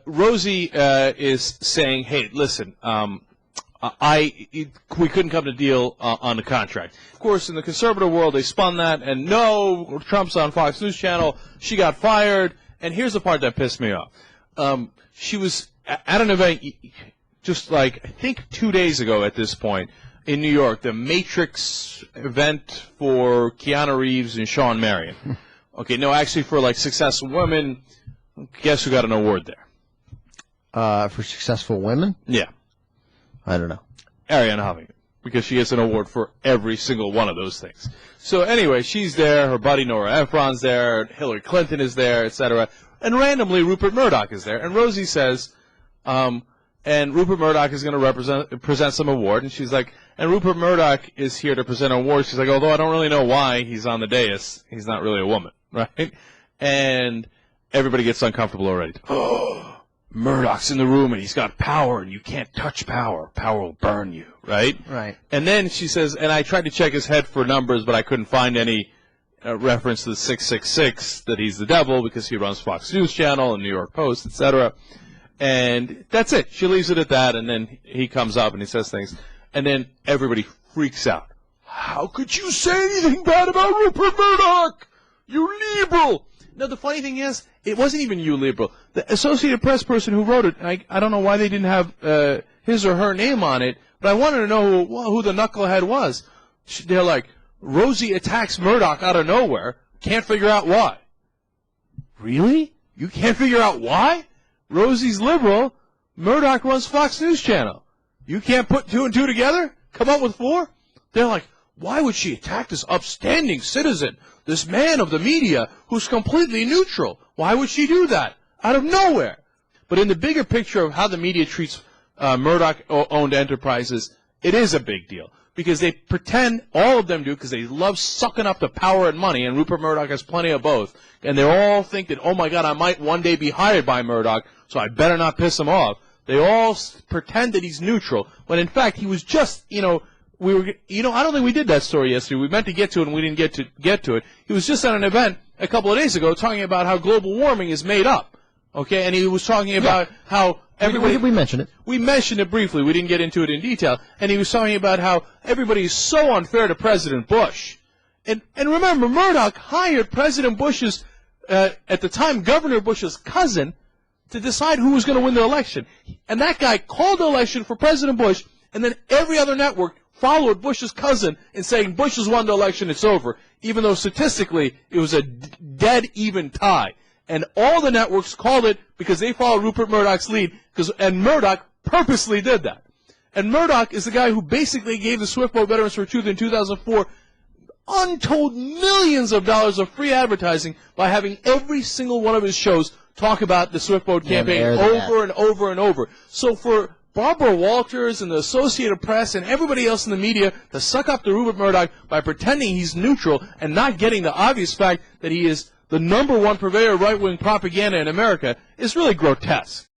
Rosie is saying, hey, listen, we couldn't come to a deal on the contract. Of course, in the conservative world, they spun that, and no, Trump's on Fox News Channel. She got fired, and here's the part that pissed me off. She was at an event just like, I think 2 days ago at this point, in New York, the Matrix event for Keanu Reeves and Sean Marion. Okay, no, actually for like successful women. Guess who got an award there? For successful women? Yeah. I don't know. Arianna Huffington, because she gets an award for every single one of those things. So anyway, she's there, her buddy Nora Ephron's there, Hillary Clinton is there, etc. And randomly, Rupert Murdoch is there. And Rosie says, and Rupert Murdoch is going to present some award. And she's like, and Rupert Murdoch is here to present an award. She's like, although I don't really know why he's on the dais, he's not really a woman, right? And everybody gets uncomfortable already. Oh, Murdoch's in the room, and he's got power, and you can't touch power. Power will burn you, right? Right. And then she says, and I tried to check his head for numbers, but I couldn't find any reference to the 666, that he's the devil, because he runs Fox News Channel and New York Post, etc. And that's it. She leaves it at that, and then he comes up and he says things. And then everybody freaks out. How could you say anything bad about Rupert Murdoch? You liberal! No, the funny thing is, it wasn't even you liberal. The Associated Press person who wrote it, I don't know why they didn't have his or her name on it, but I wanted to know who the knucklehead was. They're like, Rosie attacks Murdoch out of nowhere. Can't figure out why. Really? You can't figure out why? Rosie's liberal. Murdoch runs Fox News Channel. You can't put two and two together? Come up with four? They're like, why would she attack this upstanding citizen, this man of the media who's completely neutral? Why would she do that? Out of nowhere. But in the bigger picture of how the media treats Murdoch-owned enterprises, it is a big deal. Because they pretend, all of them do, because they love sucking up the power and money, and Rupert Murdoch has plenty of both. And they all think that, oh my God, I might one day be hired by Murdoch, so I better not piss him off. They all pretend that he's neutral, when in fact he was just, I don't think we did that story yesterday. We meant to get to it, and we didn't get to it. He was just at an event a couple of days ago talking about how global warming is made up. Okay, and he was talking about how everybody... We mentioned it. We mentioned it briefly. We didn't get into it in detail. And he was talking about how everybody is so unfair to President Bush. And remember, Murdoch hired President Bush's, at the time, Governor Bush's cousin, to decide who was going to win the election. And that guy called the election for President Bush, and then every other network followed Bush's cousin in saying Bush has won the election, it's over, even though statistically it was a dead even tie. And all the networks called it because they followed Rupert Murdoch's lead, and Murdoch purposely did that. And Murdoch is the guy who basically gave the Swift Boat Veterans for Truth in 2004 untold millions of dollars of free advertising by having every single one of his shows talk about the Swift Boat campaign over and over and over. So for Barbara Walters and the Associated Press and everybody else in the media to suck up to Rupert Murdoch by pretending he's neutral and not getting the obvious fact that he is the #1 purveyor of right-wing propaganda in America is really grotesque.